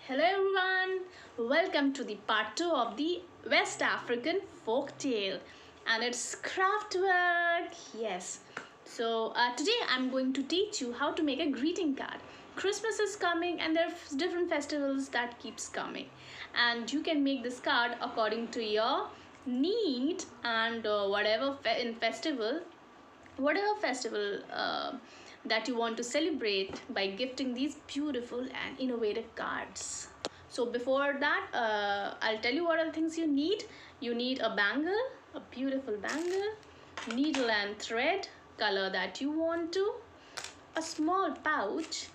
Hello everyone, welcome to the part 2 of the West African folk tale, and it's craft work. Yes, so today I'm going to teach you how to make a greeting card. Christmas is coming and there are different festivals that keeps coming, and you can make this card according to your need and whatever festival that you want to celebrate by gifting these beautiful and innovative cards. So before that, I'll tell you what are the things you need. You need a bangle, a beautiful bangle, needle and thread, color that you want to, a small pouch,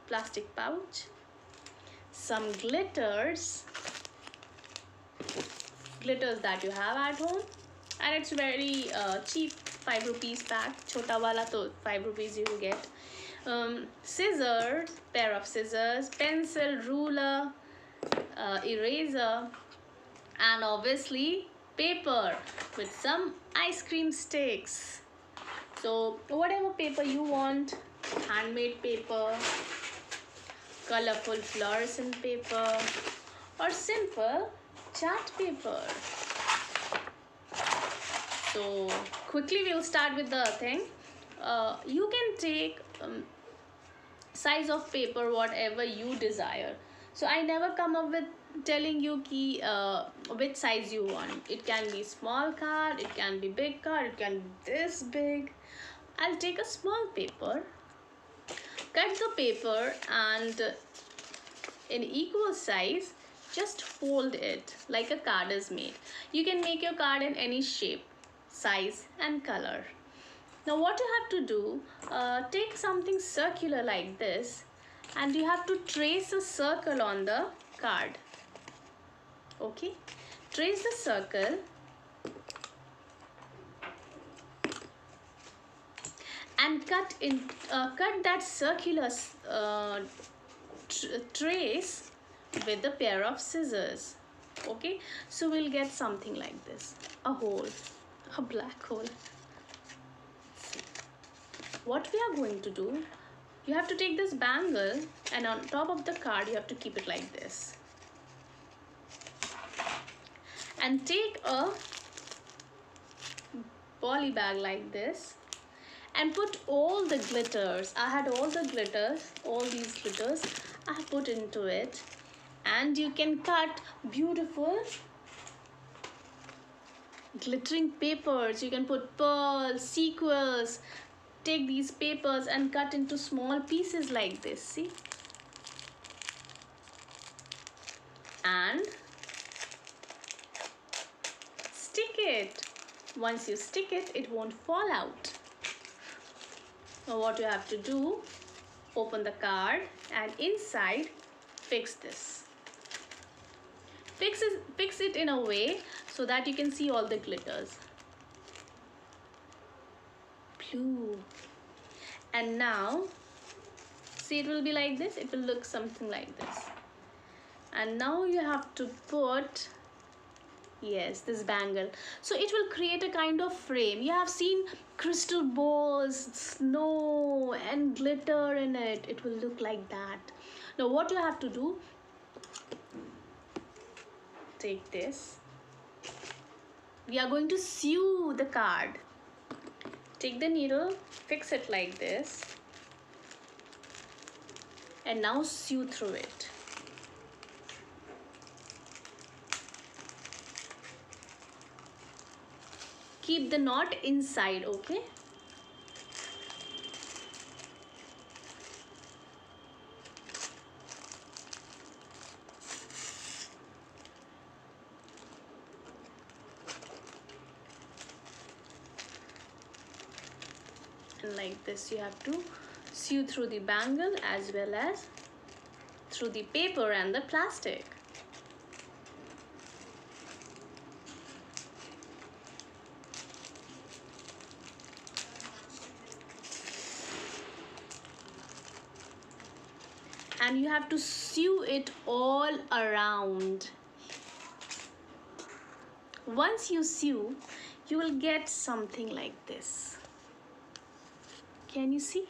plastic pouch, some glitters that you have at home, and it's very cheap, 5 rupees pack, chota wala to 5 rupees you will get. Scissors, pair of scissors, pencil, ruler, eraser, and obviously paper with some ice cream sticks. So whatever paper you want, handmade paper, colorful fluorescent paper, or simple chart paper. So quickly we'll start with the thing. You can take size of paper whatever you desire. So I never come up with telling you which size you want. It can be small card, it can be big card, it can be this big. I'll take a small paper, cut the paper, and in equal size just fold it like a card is made. You can make your card in any shape, size and color. Now what you have to do, take something circular like this, and you have to trace a circle on the card. Okay, trace the circle and cut that circular trace with a pair of scissors. Okay, so we'll get something like this, a hole, a black hole. What we are going to do, you have to take this bangle and on top of the card you have to keep it like this, and take a poly bag like this and put all the glitters. I had all the glitters, all these glitters I have put into it, and you can cut beautiful glittering papers. You can put pearls, sequins. Take these papers and cut into small pieces like this, see, and stick it. Once you stick it, it won't fall out. Now what you have to do, open the card and inside fix this. Fix it in a way so that you can see all the glitters. Blue. And now see, it will be like this, it will look something like this. And now you have to put, yes, this bangle, so it will create a kind of frame. You have seen crystal balls, snow and glitter in it. It will look like that. Now what you have to do, take this, we are going to sew the card. Take the needle, fix it like this, and now sew through it. Keep the knot inside, okay? And like this you have to sew through the bangle as well as through the paper and the plastic. And you have to sew it all around. Once you sew, you will get something like this. Can you see?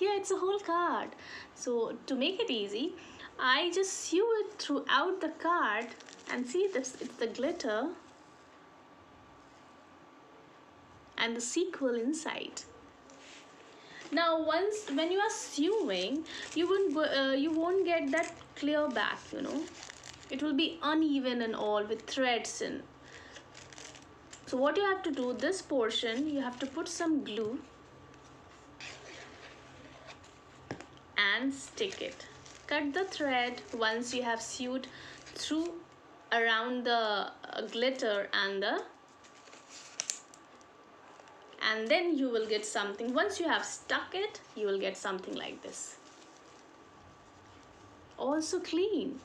here it's a whole card. So to make it easy, I just sew it throughout the card, and see this, it's the glitter and the sequel inside. Now when you are sewing, you won't get that clear back, you know. It will be uneven and all with threads in. So what you have to do, this portion you have to put some glue and stick it. Cut the thread once you have sewed through around the glitter and then you will get something. Once you have stuck it, you will get something like this. Also clean.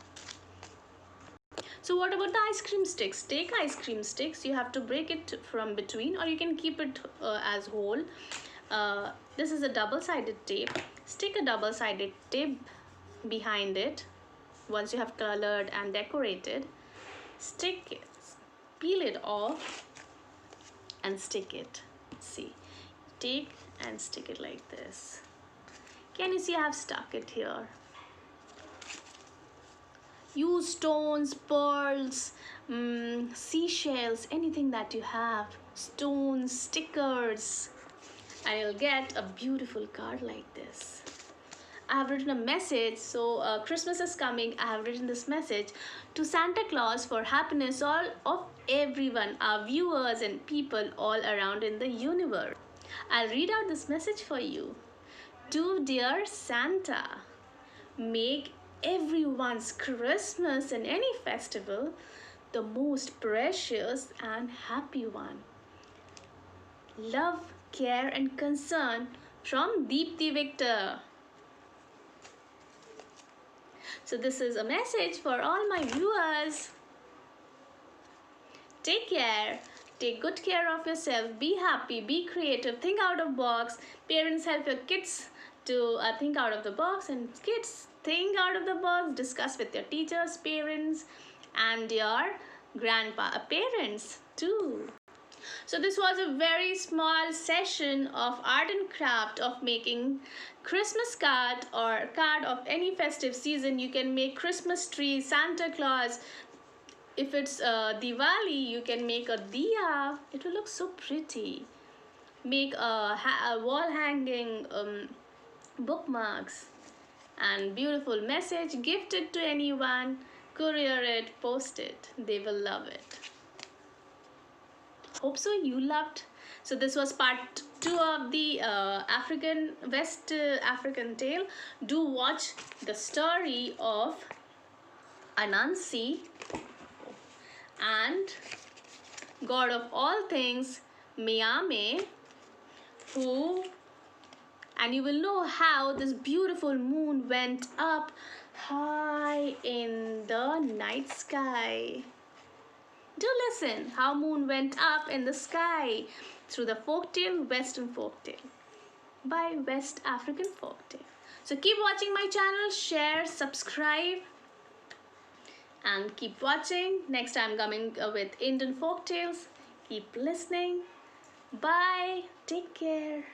So what about the ice cream sticks? Take ice cream sticks, you have to break it from between, or you can keep it as whole. This is a double-sided tape. Stick a double-sided tape behind it once you have colored and decorated. Stick it, peel it off and stick it. See, take and stick it like this. Can you see I have stuck it here? Use stones, pearls, seashells, anything that you have, stones, stickers, and you'll get a beautiful card like this. I have written a message, so Christmas is coming. I have written this message to Santa Claus for happiness all of everyone, our viewers and people all around in the universe. I'll read out this message for you. To dear Santa, make everyone's Christmas and any festival the most precious and happy one. Love, care and concern from Deepthi Victor. So this is a message for all my viewers. Take care. Take good care of yourself. Be happy. Be creative. Think out of the box. Parents, help your kids to think out of the box, and kids, think out of the box. Discuss with your teachers, parents, and your parents too. So this was a very small session of art and craft of making Christmas card or card of any festive season. You can make Christmas tree, Santa Claus. If it's Diwali, you can make a diya. It will look so pretty. Make a wall hanging bookmarks and beautiful message. Gift it to anyone. Courier it, post it. They will love it. Hope so you loved. So this was part 2 of the West African tale. Do watch the story of Anansi and God of all things, Miyame, and you will know how this beautiful moon went up high in the night sky. Do listen how moon went up in the sky through the folktale, Western folktale by West African folktale. So keep watching my channel, share, subscribe, and keep watching. Next I'm coming with Indian folktales. Keep listening. Bye. Take care.